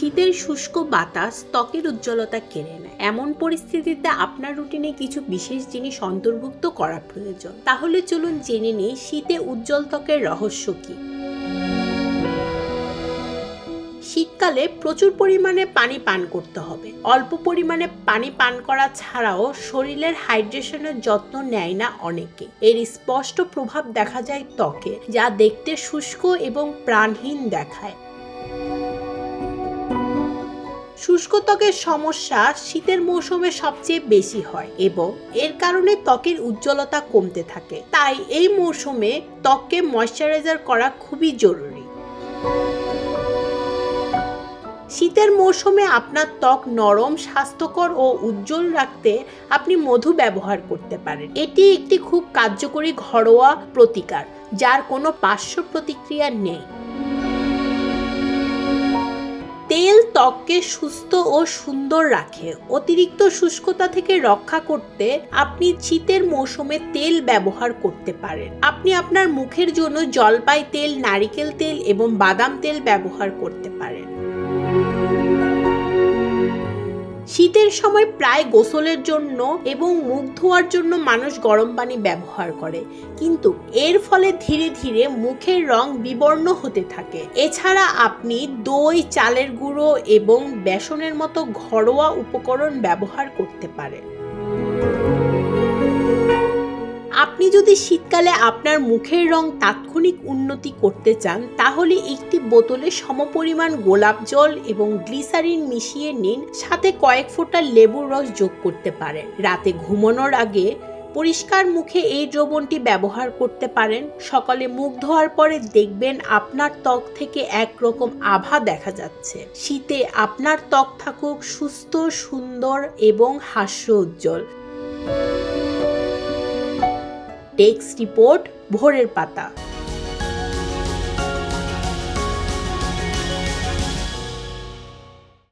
শীতের শুষ্ক বাতাস ত্বকের উজ্জ্বলতা কেড়ে নেয়। এমন পরিস্থিতিতে আপনার রুটিনে কিছু বিশেষ জিনিস অন্তর্ভুক্ত করা প্রয়োজন। তাহলে চলুন জেনে নিই শীতে উজ্জ্বল ত্বকের রহস্য কি। শীতকালে প্রচুর পরিমাণে পানি পান করতে হবে। অল্প পরিমাণে পানি পান করা ছাড়াও শরীরের হাইড্রেশনের যত্ন নেয় না অনেকে। এর স্পষ্ট প্রভাব দেখা যায় ত্বকে, যা দেখতে শুষ্ক এবং প্রাণহীন দেখায়। শুষ্ক ত্বকের সমস্যা শীতের মৌসুমে সবচেয়ে বেশি হয় এবং এর কারণে ত্বকের উজ্জ্বলতা কমতে থাকে। তাই এই মৌসুমে ত্বককে ময়শ্চারাইজার করা খুবই জরুরি। শীতের মৌসুমে আপনার ত্বক নরম, স্বাস্থ্যকর ও উজ্জ্বল রাখতে আপনি মধু ব্যবহার করতে পারেন। এটি একটি খুব কার্যকরী ঘরোয়া প্রতিকার, যার কোনো পার্শ্ব প্রতিক্রিয়া নেই। তেল ত্বককে সুস্থ ও সুন্দর রাখে। অতিরিক্ত শুষ্কতা থেকে রক্ষা করতে আপনি শীতের মৌসুমে তেল ব্যবহার করতে পারেন। আপনি আপনার মুখের জন্য জলপাই তেল, নারিকেল তেল এবং বাদাম তেল ব্যবহার করতে পারেন। শীতের সময় প্রায় গোসলের জন্য এবং মুখ ধোয়ার জন্য মানুষ গরম পানি ব্যবহার করে, কিন্তু এর ফলে ধীরে ধীরে মুখের রং বিবর্ণ হতে থাকে। এছাড়া আপনি দই, চালের গুঁড়ো এবং বেসনের মতো ঘরোয়া উপকরণ ব্যবহার করতে পারেন। আপনি যদি শীতকালে আপনার মুখের রং তাৎক্ষণিক উন্নতি করতে চান, তাহলে একটি বোতলে সমপরিমাণ গোলাপ জল এবং গ্লিসারিন মিশিয়ে নিন, সাথে কয়েক ফোঁটা লেবুর রস যোগ করতে পারেন। রাতে ঘুমানোর আগে পরিষ্কার মুখে এই দ্রবণটি ব্যবহার করতে পারেন। সকালে মুখ ধোয়ার পরে দেখবেন আপনার ত্বক থেকে একরকম আভা দেখা যাচ্ছে। শীতে আপনার ত্বক থাকুক সুস্থ, সুন্দর এবং হাস্য উজ্জ্বল। ডেস্ক রিপোর্ট, ভোরের পাতা।